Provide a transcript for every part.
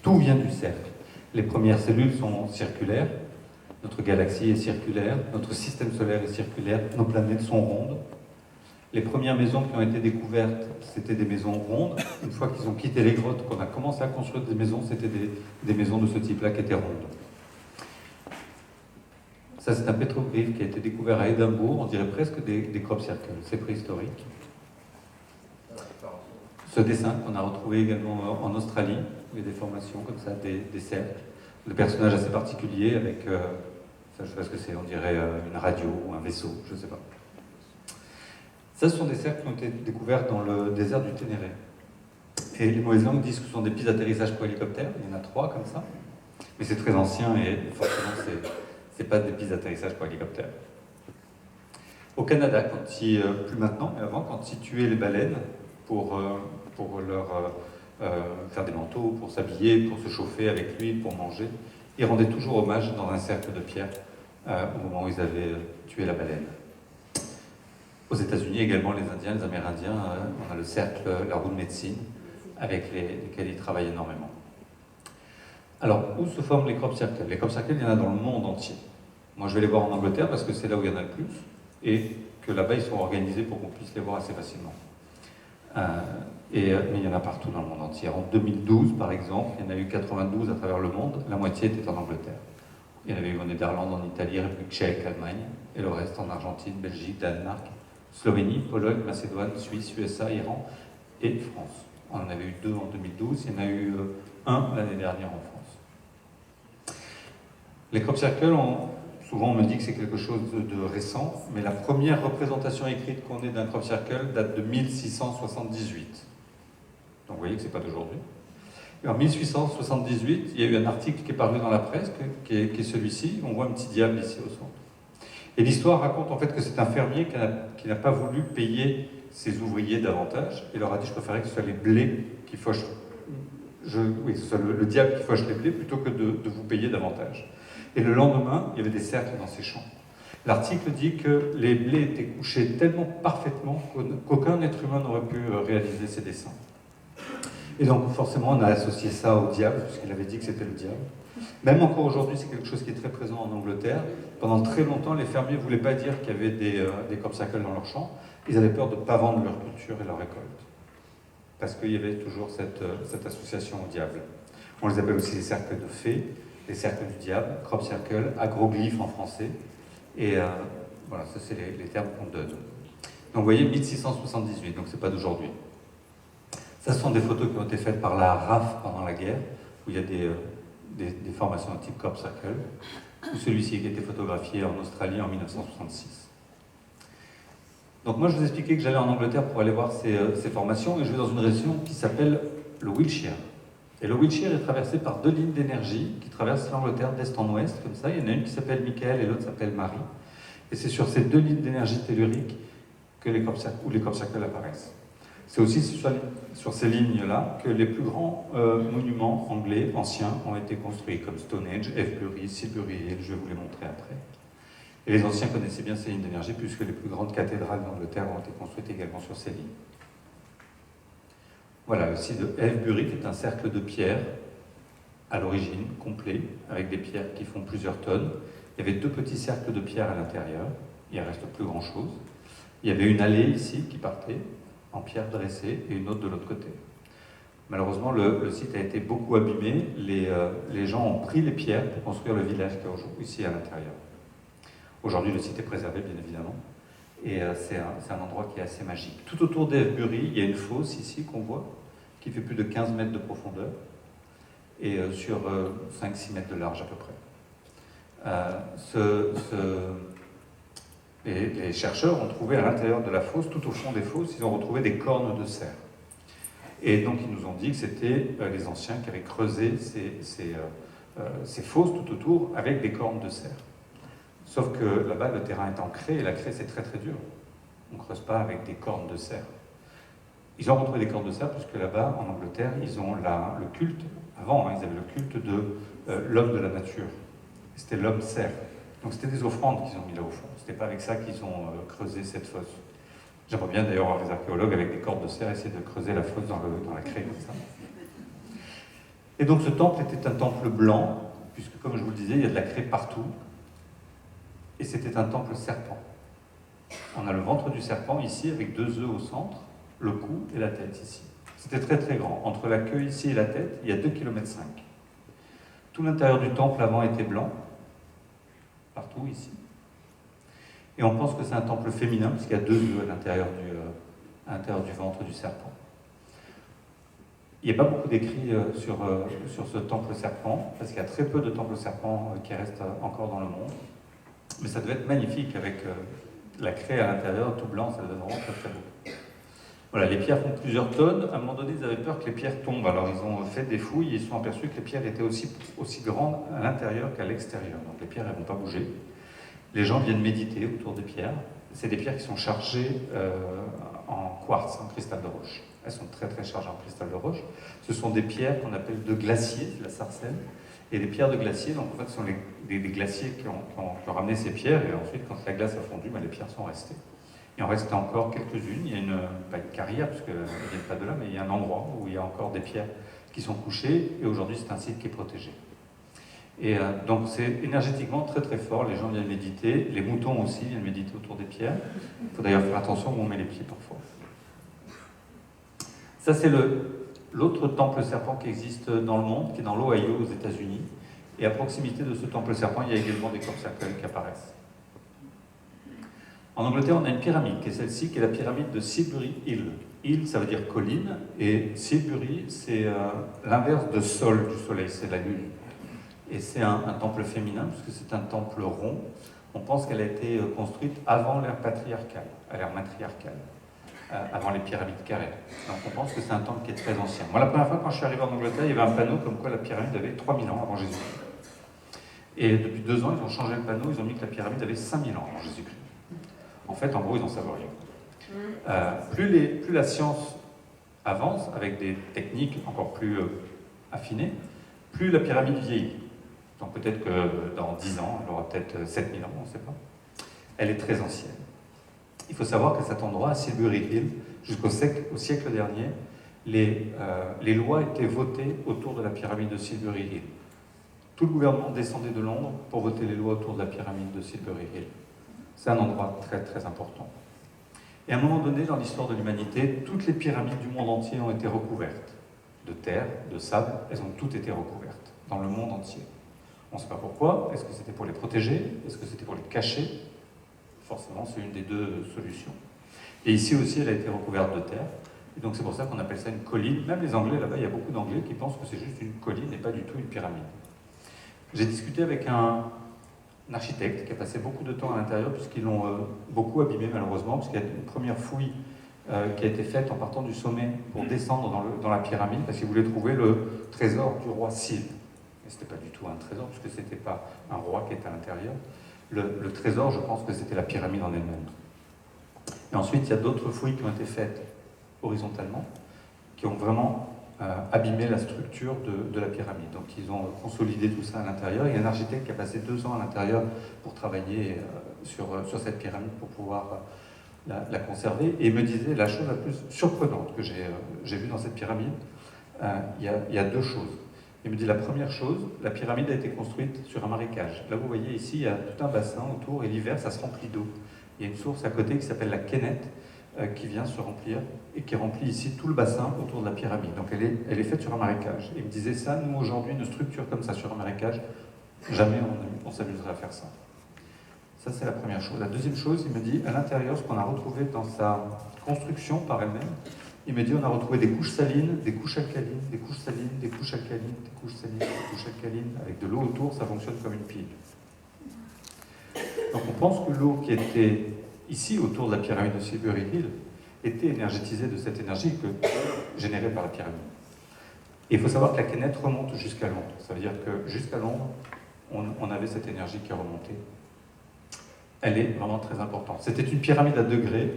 Tout vient du cercle. Les premières cellules sont circulaires, notre galaxie est circulaire, notre système solaire est circulaire, nos planètes sont rondes. Les premières maisons qui ont été découvertes, c'était des maisons rondes. Une fois qu'ils ont quitté les grottes, qu'on a commencé à construire des maisons, c'était des maisons de ce type-là qui étaient rondes. Ça, c'est un pétroglyphe qui a été découvert à Édimbourg, on dirait presque des crop circles, c'est préhistorique. Ce dessin qu'on a retrouvé également en Australie, il y a des formations comme ça, des cercles, des personnages assez particuliers avec, ça, je sais pas ce que c'est, on dirait une radio ou un vaisseau, je ne sais pas. Ça, ce sont des cercles qui ont été découverts dans le désert du Ténéré. Et les mauvaises langues disent que ce sont des pistes d'atterrissage pour hélicoptères, il y en a 3 comme ça, mais c'est très ancien et forcément c'est pas des pistes d'atterrissage pour hélicoptères. Au Canada, plus maintenant, mais avant, quand ils tuaient les baleines pour leur faire des manteaux, pour s'habiller, pour se chauffer avec l'huile, pour manger, ils rendaient toujours hommage dans un cercle de pierre au moment où ils avaient tué la baleine. Aux États-Unis également, les Indiens, les Amérindiens, on a le cercle, la roue de médecine, avec lesquels ils travaillent énormément. Alors, où se forment les crop circles? Les crop circles, il y en a dans le monde entier. Moi, je vais les voir en Angleterre parce que c'est là où il y en a le plus, et que là-bas, ils sont organisés pour qu'on puisse les voir assez facilement. Mais il y en a partout dans le monde entier. En 2012, par exemple, il y en a eu 92 à travers le monde, la moitié était en Angleterre. Il y en avait eu en Néderlande, en Italie, République tchèque, Allemagne, et le reste en Argentine, Belgique, Danemark, Slovénie, Pologne, Macédoine, Suisse, USA, Iran et France. On en avait eu 2 en 2012, il y en a eu 1 l'année dernière en France. Les crop circles, souvent on me dit que c'est quelque chose de récent, mais la première représentation écrite qu'on ait d'un crop circle date de 1678. Donc vous voyez que c'est pas d'aujourd'hui. Et en 1878, il y a eu un article qui est paru dans la presse, qui est celui-ci. On voit un petit diable ici au centre. Et l'histoire raconte en fait que c'est un fermier qui n'a pas voulu payer ses ouvriers davantage. Il leur a dit: je préférais que ce soit les blés qui fauchent, que ce soit le diable qui fauche les blés plutôt que de vous payer davantage. Et le lendemain, il y avait des cercles dans ces champs. L'article dit que les blés étaient couchés tellement parfaitement qu'aucun être humain n'aurait pu réaliser ces dessins. Et donc forcément, on a associé ça au diable, puisqu'il avait dit que c'était le diable. Même encore aujourd'hui, c'est quelque chose qui est très présent en Angleterre. Pendant très longtemps, les fermiers ne voulaient pas dire qu'il y avait des crop circles dans leurs champs. Ils avaient peur de ne pas vendre leur culture et leur récolte. Parce qu'il y avait toujours cette association au diable. On les appelle aussi les cercles de fées, les cercles du diable, crop circle, agroglyphes en français. Et voilà, ça c'est les termes qu'on donne. Donc vous voyez, 1678, donc c'est pas d'aujourd'hui. Ça, ce sont des photos qui ont été faites par la RAF pendant la guerre, où il y a des formations de type crop circle, ou celui-ci qui a été photographié en Australie en 1966. Donc moi, je vous expliquais que j'allais en Angleterre pour aller voir ces formations, et je vais dans une région qui s'appelle le Wiltshire. Et le Wiltshire est traversé par 2 lignes d'énergie qui traversent l'Angleterre d'est en ouest, comme ça. Il y en a une qui s'appelle Michael et l'autre s'appelle Marie. Et c'est sur ces 2 lignes d'énergie tellurique que les crop circles apparaissent. C'est aussi sur ces lignes-là que les plus grands monuments anglais anciens ont été construits, comme Stonehenge, Avebury, Silbury Hill, je vais vous les montrer après. Et les anciens connaissaient bien ces lignes d'énergie, puisque les plus grandes cathédrales d'Angleterre ont été construites également sur ces lignes. Voilà, le site de Avebury, qui est un cercle de pierre, à l'origine, complet, avec des pierres qui font plusieurs tonnes. Il y avait 2 petits cercles de pierre à l'intérieur, il ne reste plus grand-chose. Il y avait une allée ici qui partait, en pierre dressée, et une autre de l'autre côté. Malheureusement, le site a été beaucoup abîmé. Les gens ont pris les pierres pour construire le village qui est ici à l'intérieur. Aujourd'hui, le site est préservé, bien évidemment, et c'est un endroit qui est assez magique. Tout autour d'Avebury, il y a une fosse ici qu'on voit, qui fait plus de 15 mètres de profondeur, et sur 5-6 mètres de large à peu près. Les chercheurs ont trouvé à l'intérieur de la fosse, tout au fond des fosses, ils ont retrouvé des cornes de cerf. Et donc ils nous ont dit que c'était les anciens qui avaient creusé ces fosses tout autour avec des cornes de cerf. Sauf que là-bas, le terrain est en craie, et la craie c'est très très dur. On ne creuse pas avec des cornes de cerf. Ils ont retrouvé des cornes de cerf puisque là-bas, en Angleterre, ils ont le culte, avant ils avaient le culte de l'homme de la nature. C'était l'homme cerf. Donc c'était des offrandes qu'ils ont mis là au fond. C'était pas avec ça qu'ils ont creusé cette fosse. J'aimerais bien d'ailleurs voir les archéologues avec des cordes de cerf essayer de creuser la fosse dans la craie comme ça. Et donc ce temple était un temple blanc, puisque comme je vous le disais, il y a de la craie partout, et c'était un temple serpent. On a le ventre du serpent ici, avec 2 œufs au centre, le cou et la tête ici. C'était très très grand. Entre la queue ici et la tête, il y a 2,5 km. Tout l'intérieur du temple avant était blanc, partout ici. Et on pense que c'est un temple féminin, parce qu'il y a 2 œufs à l'intérieur du ventre du serpent. Il n'y a pas beaucoup d'écrits sur ce temple serpent, parce qu'il y a très peu de temples serpents qui restent encore dans le monde. Mais ça devait être magnifique avec la craie à l'intérieur, tout blanc, ça devait être vraiment très très beau. Voilà, les pierres font plusieurs tonnes. À un moment donné, ils avaient peur que les pierres tombent. Alors ils ont fait des fouilles et ils se sont aperçus que les pierres étaient aussi grandes à l'intérieur qu'à l'extérieur. Donc les pierres, elles ne vont pas bouger. Les gens viennent méditer autour des pierres. C'est des pierres qui sont chargées en quartz, en cristal de roche. Elles sont très très chargées en cristal de roche. Ce sont des pierres qu'on appelle de glacier, la sarcelle. Et les pierres de glacier, donc en fait, ce sont des glaciers qui ont ramené ces pierres. Et ensuite, quand la glace a fondu, les pierres sont restées. Il en reste encore quelques-unes. Il y a pas une carrière, parce qu'elles ne viennent pas de là, mais il y a un endroit où il y a encore des pierres qui sont couchées. Et aujourd'hui, c'est un site qui est protégé. Et donc c'est énergétiquement très très fort, les gens viennent méditer, les moutons aussi viennent méditer autour des pierres. Il faut d'ailleurs faire attention où on met les pieds parfois. Ça c'est l'autre temple serpent qui existe dans le monde, qui est dans l'Ohio aux États-Unis. Et à proximité de ce temple serpent, il y a également des corps-cercueils qui apparaissent. En Angleterre, on a une pyramide, qui est celle-ci, qui est la pyramide de Silbury Hill. Hill, ça veut dire colline, et Silbury, c'est l'inverse de sol du soleil, c'est la lune. Et c'est un temple féminin, puisque c'est un temple rond. On pense qu'elle a été construite avant l'ère patriarcale, à l'ère matriarcale, avant les pyramides carrées. Donc on pense que c'est un temple qui est très ancien. Moi, la première fois, quand je suis arrivé en Angleterre, il y avait un panneau comme quoi la pyramide avait 3000 ans avant Jésus-Christ. Et depuis 2 ans, ils ont changé le panneau, ils ont mis que la pyramide avait 5000 ans avant Jésus-Christ. En fait, en gros, ils n'en savent rien. Plus la science avance, avec des techniques encore plus affinées, plus la pyramide vieillit. Donc peut-être que dans 10 ans, elle aura peut-être 7000 ans, on ne sait pas. Elle est très ancienne. Il faut savoir qu'à cet endroit, à Silbury Hill, jusqu'au siècle dernier, les lois étaient votées autour de la pyramide de Silbury Hill. Tout le gouvernement descendait de Londres pour voter les lois autour de la pyramide de Silbury Hill. C'est un endroit très très important. Et à un moment donné, dans l'histoire de l'humanité, toutes les pyramides du monde entier ont été recouvertes de terre, de sable, elles ont toutes été recouvertes, dans le monde entier. On ne sait pas pourquoi. Est-ce que c'était pour les protéger? Est-ce que c'était pour les cacher? Forcément, c'est une des 2 solutions. Et ici aussi, elle a été recouverte de terre. Et donc c'est pour ça qu'on appelle ça une colline. Même les Anglais, là-bas, il y a beaucoup d'Anglais qui pensent que c'est juste une colline et pas du tout une pyramide. J'ai discuté avec un architecte qui a passé beaucoup de temps à l'intérieur, puisqu'ils l'ont beaucoup abîmé malheureusement, puisqu'il y a une première fouille qui a été faite en partant du sommet pour descendre dans la pyramide, parce qu'ils voulaient trouver le trésor du roi Sil. Mais ce n'était pas du tout un trésor, puisque ce n'était pas un roi qui était à l'intérieur. Le trésor, je pense que c'était la pyramide en elle-même. Et ensuite, il y a d'autres fouilles qui ont été faites horizontalement, qui ont vraiment abîmé la structure de la pyramide. Donc ils ont consolidé tout ça à l'intérieur. Il y a un architecte qui a passé 2 ans à l'intérieur pour travailler sur cette pyramide pour pouvoir la conserver. Et il me disait, la chose la plus surprenante que j'ai vue dans cette pyramide, il y a 2 choses. Il me dit, la première chose, la pyramide a été construite sur un marécage. Là, vous voyez ici, il y a tout un bassin autour, et l'hiver, ça se remplit d'eau. Il y a une source à côté qui s'appelle la Kennett, qui vient se remplir, et qui remplit ici tout le bassin autour de la pyramide. Donc elle est faite sur un marécage. Et il me disait ça, nous aujourd'hui, une structure comme ça sur un marécage, jamais on s'amuserait à faire ça. Ça, c'est la première chose. La deuxième chose, il me dit, à l'intérieur, ce qu'on a retrouvé dans sa construction par elle-même, il me dit, on a retrouvé des couches salines, des couches alcalines, des couches salines, des couches alcalines, des couches salines, des couches alcalines, avec de l'eau autour, ça fonctionne comme une pile. Donc on pense que l'eau qui était ici, autour de la pyramide de Silbury Hill, était énergétisée de cette énergie générée par la pyramide. Et il faut savoir que la Kennett remonte jusqu'à Londres. Ça veut dire que jusqu'à Londres, on avait cette énergie qui remontait. Elle est vraiment très importante. C'était une pyramide à degrés.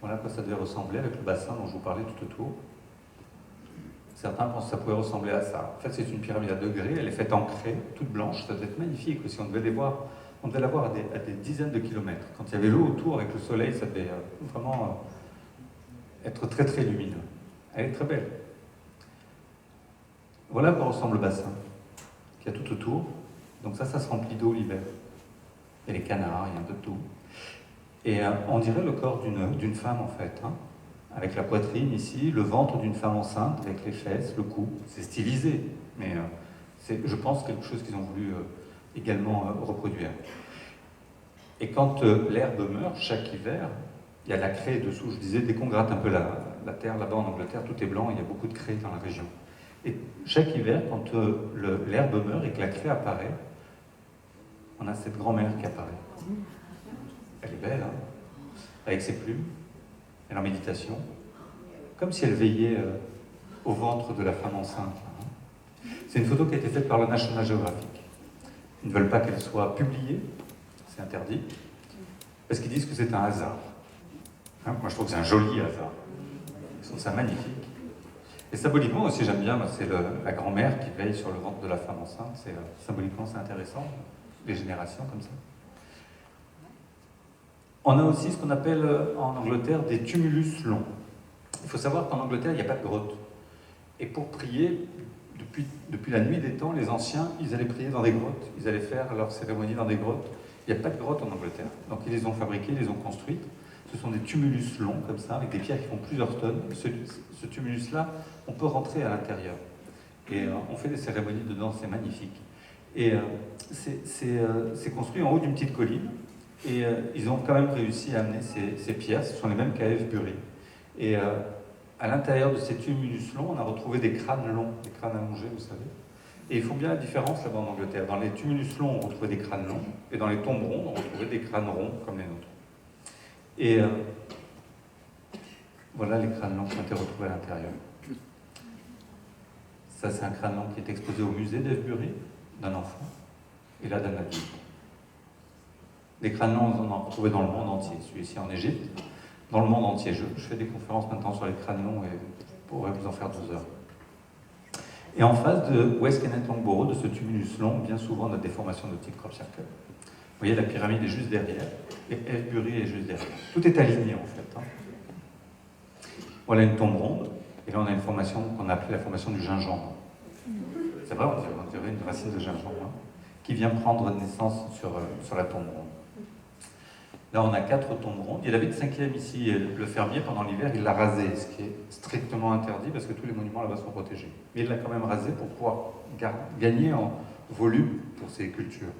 Voilà à quoi ça devait ressembler avec le bassin dont je vous parlais tout autour. Certains pensent que ça pouvait ressembler à ça. En fait, c'est une pyramide à degrés, elle est faite en craie, toute blanche, ça devait être magnifique aussi. On devait la voir à des dizaines de kilomètres. Quand il y avait l'eau autour avec le soleil, ça devait vraiment être très très lumineux. Elle est très belle. Voilà à quoi ressemble le bassin, qu'il y a tout autour. Donc ça se remplit d'eau l'hiver. Il y a les canards, il y a un peu de tout. Et on dirait le corps d'une femme, en fait, hein, avec la poitrine ici, le ventre d'une femme enceinte, avec les fesses, le cou. C'est stylisé, mais c'est, je pense, quelque chose qu'ils ont voulu également reproduire. Et quand l'herbe meurt, chaque hiver, il y a la craie dessous. Je disais, dès qu'on gratte un peu la terre, là-bas en Angleterre, tout est blanc, il y a beaucoup de craie dans la région. Et chaque hiver, quand l'herbe meurt et que la craie apparaît, on a cette grand-mère qui apparaît. Elle est belle, hein, avec ses plumes, elle est en méditation, comme si elle veillait au ventre de la femme enceinte. Hein. C'est une photo qui a été faite par le National Geographic. Ils ne veulent pas qu'elle soit publiée, c'est interdit, parce qu'ils disent que c'est un hasard. Hein, moi je trouve que c'est un joli hasard. Ils trouvent ça magnifique. Et symboliquement aussi j'aime bien, c'est la grand-mère qui veille sur le ventre de la femme enceinte. Symboliquement c'est intéressant, les générations comme ça. On a aussi ce qu'on appelle en Angleterre des tumulus longs. Il faut savoir qu'en Angleterre, il n'y a pas de grotte. Et pour prier, depuis la nuit des temps, les anciens, ils allaient prier dans des grottes. Ils allaient faire leur cérémonie dans des grottes. Il n'y a pas de grotte en Angleterre. Donc ils les ont fabriquées, ils les ont construites. Ce sont des tumulus longs, comme ça, avec des pierres qui font plusieurs tonnes. Ce tumulus-là, on peut rentrer à l'intérieur. Et on fait des cérémonies dedans, c'est magnifique. Et c'est construit en haut d'une petite colline. Et ils ont quand même réussi à amener ces pierres, ce sont les mêmes qu'à Avebury. Et à l'intérieur de ces tumulus longs, on a retrouvé des crânes longs, des crânes allongés, vous savez. Et ils font bien la différence là-bas en Angleterre. Dans les tumulus longs, on retrouvait des crânes longs, et dans les tombes rondes, on retrouvait des crânes ronds, comme les nôtres. Et voilà les crânes longs qui ont été retrouvés à l'intérieur. Ça, c'est un crâne long qui est exposé au musée d'Avebury, d'un enfant, et là d'un adulte. Des crânes longs, on en a retrouvé dans le monde entier. Celui-ci en Égypte, dans le monde entier. Je fais des conférences maintenant sur les crânes longs et je pourrais vous en faire 12 heures. Et en face de West Kennet Longborough, de ce tumulus long, bien souvent on a des formations de type crop circle. Vous voyez, la pyramide est juste derrière et Avebury est juste derrière. Tout est aligné en fait. Hein. Voilà une tombe ronde et là on a une formation qu'on a appelée la formation du gingembre. C'est vrai, on dirait une racine de gingembre hein, qui vient prendre naissance sur la tombe ronde. Là, on a 4 tombes rondes. Il y avait une 5e ici, et le fermier, pendant l'hiver, il l'a rasé, ce qui est strictement interdit parce que tous les monuments là-bas sont protégés. Mais il l'a quand même rasé pour pouvoir gagner en volume pour ses cultures.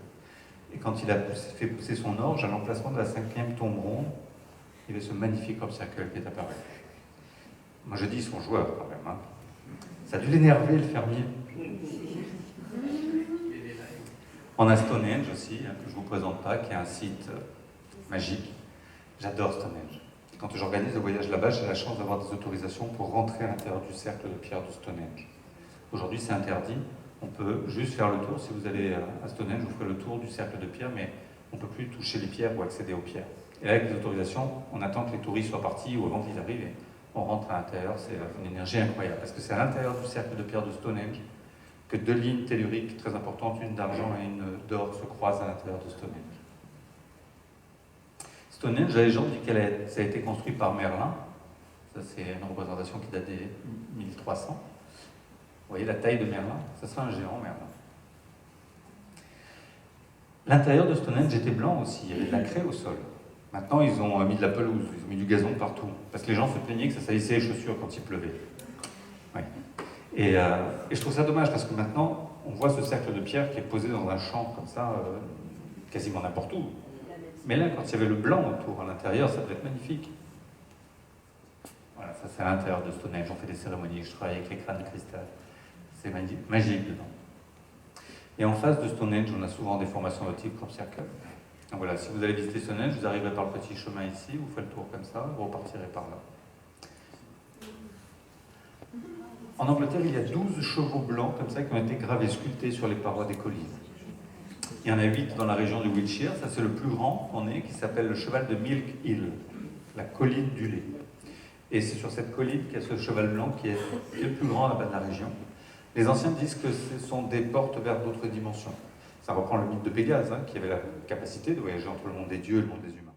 Et quand il a fait pousser son orge, à l'emplacement de la 5e tombe ronde, il y avait ce magnifique crop circle qui est apparu. Moi, je dis, ils sont joueurs quand même. Hein. Ça a dû l'énerver, le fermier. On a Stonehenge aussi, hein, que je ne vous présente pas, qui est un site magique. J'adore Stonehenge. Quand j'organise le voyage là-bas, j'ai la chance d'avoir des autorisations pour rentrer à l'intérieur du cercle de pierre de Stonehenge. Aujourd'hui, c'est interdit. On peut juste faire le tour. Si vous allez à Stonehenge, vous ferez le tour du cercle de pierre, mais on ne peut plus toucher les pierres ou accéder aux pierres. Et là, avec les autorisations, on attend que les touristes soient partis ou avant qu'ils arrivent et on rentre à l'intérieur. C'est une énergie incroyable parce que c'est à l'intérieur du cercle de pierre de Stonehenge que 2 lignes telluriques très importantes, une d'argent et une d'or, se croisent à l'intérieur de Stonehenge. Stonehenge, la légende dit que ça a été construit par Merlin. Ça, c'est une représentation qui date des 1300. Vous voyez la taille de Merlin? Ça serait un géant, Merlin. L'intérieur de Stonehenge était blanc aussi. Il y avait de la craie au sol. Maintenant, ils ont mis de la pelouse, ils ont mis du gazon partout. Parce que les gens se plaignaient que ça salissait les chaussures quand il pleuvait. Ouais. Et je trouve ça dommage parce que maintenant, on voit ce cercle de pierre qui est posé dans un champ comme ça, quasiment n'importe où. Mais là, quand il y avait le blanc autour, à l'intérieur, ça devait être magnifique. Voilà, ça c'est à l'intérieur de Stonehenge. On fait des cérémonies, je travaille avec les crânes de cristal. C'est magique dedans. Et en face de Stonehenge, on a souvent des formations de type crop circle. Donc voilà, si vous allez visiter Stonehenge, vous arriverez par le petit chemin ici, vous faites le tour comme ça, vous repartirez par là. En Angleterre, il y a 12 chevaux blancs comme ça qui ont été gravés, sculptés sur les parois des collines. Il y en a 8 dans la région du Wiltshire, ça c'est le plus grand qu'on ait, qui s'appelle le cheval de Milk Hill, la colline du lait. Et c'est sur cette colline qu'il y a ce cheval blanc qui est le plus grand là-bas de la région. Les anciens disent que ce sont des portes vers d'autres dimensions. Ça reprend le mythe de Pégase, hein, qui avait la capacité de voyager entre le monde des dieux et le monde des humains.